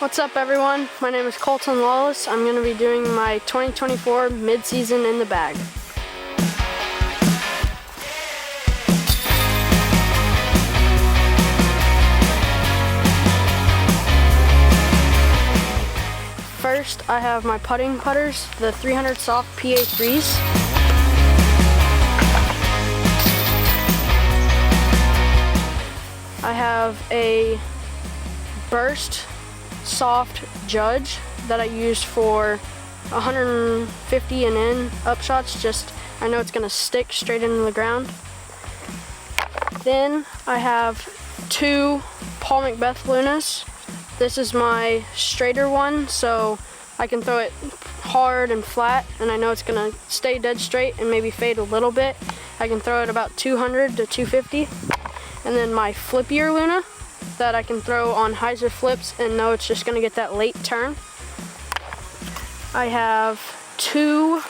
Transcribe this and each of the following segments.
What's up everyone? My name is Colton Lawless. I'm going to be doing my 2024 mid-season in the bag. First, I have my putting putters, the 300 soft PA3s. I have a burst soft judge that I use for 150 and in up shots. Just I know it's gonna stick straight into the ground. Then I have two Paul Macbeth Lunas. This is my straighter one, so I can throw it hard and flat, and I know it's gonna stay dead straight and maybe fade a little bit. I can throw it about 200 to 250. And then my flippier Luna that I can throw on hyzer flips and know it's just gonna get that late turn. I have two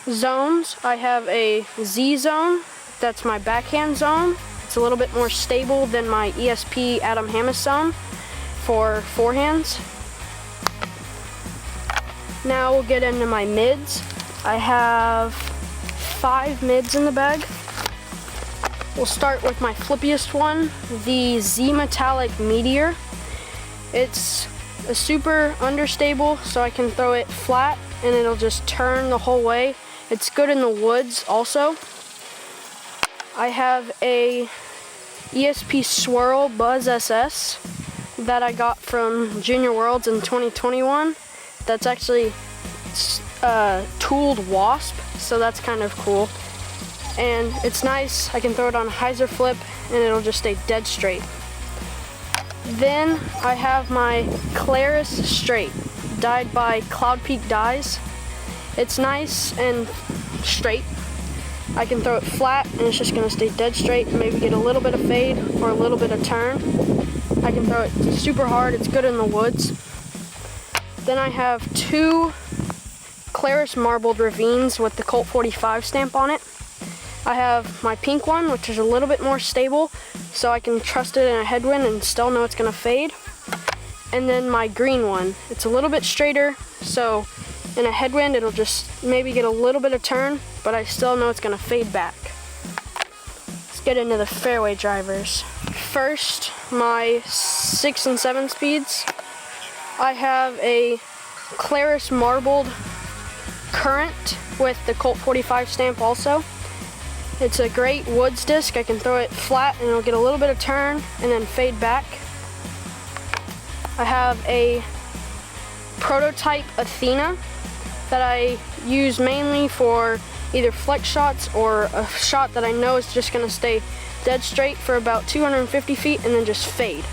zones. I have a Z zone, that's my backhand zone. It's a little bit more stable than my ESP Adam Hammis zone for forehands. Now we'll get into my mids. I have 5 mids in the bag. We'll start with my flippiest one, the Z Metallic Meteor. It's a super understable, so I can throw it flat and it'll just turn the whole way. It's good in the woods also. I have a ESP Swirl Buzz SS that I got from Junior Worlds in 2021. That's actually tooled wasp, so that's kind of cool. And it's nice, I can throw it on a hyzer flip and it'll just stay dead straight. Then I have my Claris Straight, dyed by Cloud Peak Dyes. It's nice and straight. I can throw it flat and it's just gonna stay dead straight and maybe get a little bit of fade or a little bit of turn. I can throw it super hard, it's good in the woods. Then I have two Claris Marbled Ravines with the Colt 45 stamp on it. I have my pink one, which is a little bit more stable, so I can trust it in a headwind and still know it's gonna fade. And then my green one, it's a little bit straighter, so in a headwind it'll just maybe get a little bit of turn, but I still know it's gonna fade back. Let's get into the fairway drivers. First, my 6 and 7 speeds. I have a Claris Marbled Current with the Colt 45 stamp also. It's a great woods disc. I can throw it flat and it'll get a little bit of turn and then fade back. I have a prototype Athena that I use mainly for either flex shots or a shot that I know is just gonna stay dead straight for about 250 feet and then just fade.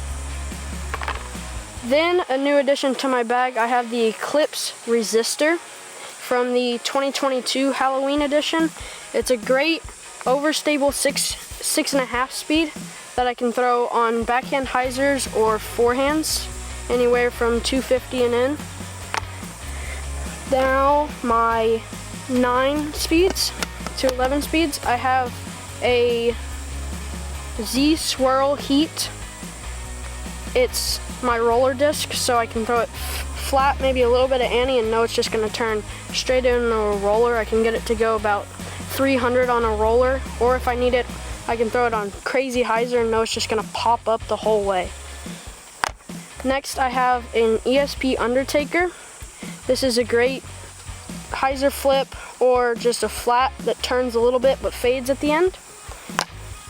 Then a new addition to my bag, I have the Eclipse Resistor from the 2022 Halloween edition. It's a great overstable 6.5 speed that I can throw on backhand hyzers or forehands, anywhere from 250 and in. Now my 9 speeds to 11 speeds, I have a Z Swirl Heat. It's my roller disc, so I can throw it flat, maybe a little bit of Annie, and know it's just gonna turn straight into a roller. I can get it to go about 300 on a roller, or if I need it, I can throw it on crazy hyzer and know it's just gonna pop up the whole way. Next, I have an ESP Undertaker. This is a great hyzer flip or just a flat that turns a little bit but fades at the end.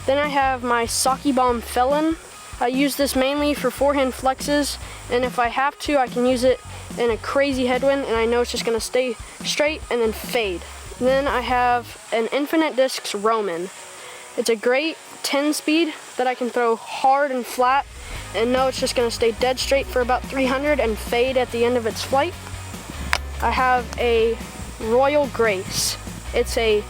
Then I have my Sake Bomb Felon. I use this mainly for forehand flexes, and if I have to, I can use it in a crazy headwind and I know it's just gonna stay straight and then fade. Then I have an Infinite Discs Roman. It's a great 10 speed that I can throw hard and flat and know it's just gonna stay dead straight for about 300 and fade at the end of its flight. I have a Royal Grace. It's a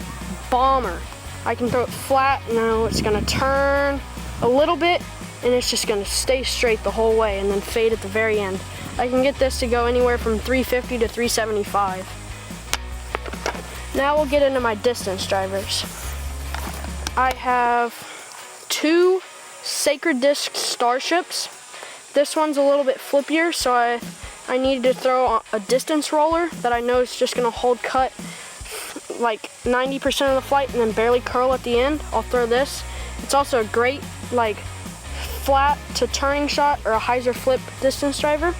bomber. I can throw it flat and know it's gonna turn a little bit and it's just gonna stay straight the whole way and then fade at the very end. I can get this to go anywhere from 350 to 375. Now we'll get into my distance drivers. I have two Sacred Disc Starships this one's a little bit flippier, so I needed to throw a distance roller that I know is just gonna hold cut like 90% of the flight and then barely curl at the end. I'll throw this. It's also a great like flat to turning shot or a hyzer flip distance driver.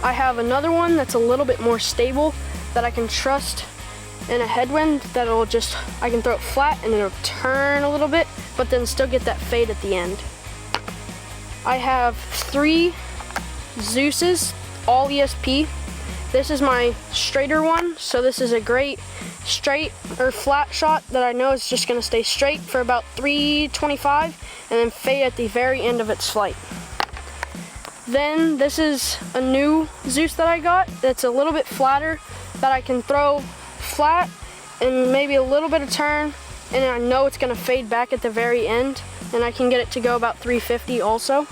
I have another one that's a little bit more stable that I can trust in a headwind, that'll just, I can throw it flat and it'll turn a little bit, but then still get that fade at the end. I have 3 Zeus's, all ESP. This is my straighter one, so this is a great straight or flat shot that I know is just gonna stay straight for about 325 and then fade at the very end of its flight. Then this is a new Zeus that I got that's a little bit flatter, that I can throw flat and maybe a little bit of turn, and I know it's gonna fade back at the very end, and I can get it to go about 350 also.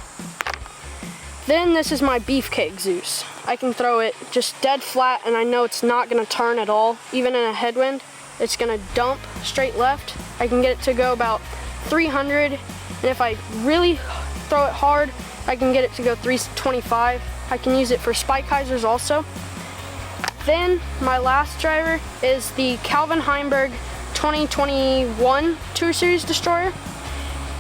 Then this is my beefcake Zeus. I can throw it just dead flat and I know it's not gonna turn at all. Even in a headwind, it's gonna dump straight left. I can get it to go about 300, and if I really throw it hard, I can get it to go 325. I can use it for spike hyzers also. Then my last driver is the Calvin Heimberg 2021 Tour Series Destroyer.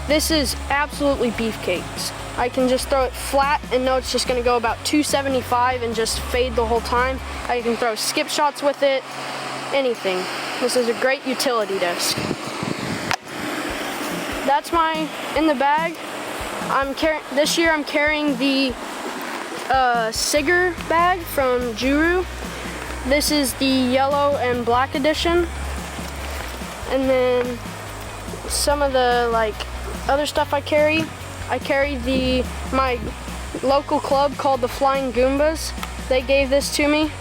This is absolutely beefcakes. I can just throw it flat and know it's just gonna go about 275 and just fade the whole time. I can throw skip shots with it, anything. This is a great utility disc. That's my in the bag. This year I'm carrying the Sigger bag from Juru. This is the yellow and black edition. And then some of the like other stuff I carry my local club called the Flying Goombas. They gave this to me.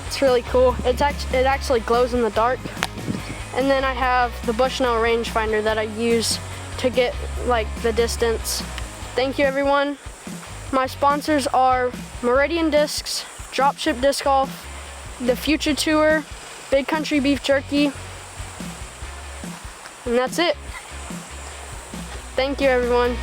It's really cool. It actually glows in the dark. And then I have the Bushnell rangefinder that I use to get like the distance. Thank you everyone. My sponsors are Meridian Discs, Dropship Disc Golf, the Future Tour, Big Country Beef Jerky, and that's it. Thank you everyone.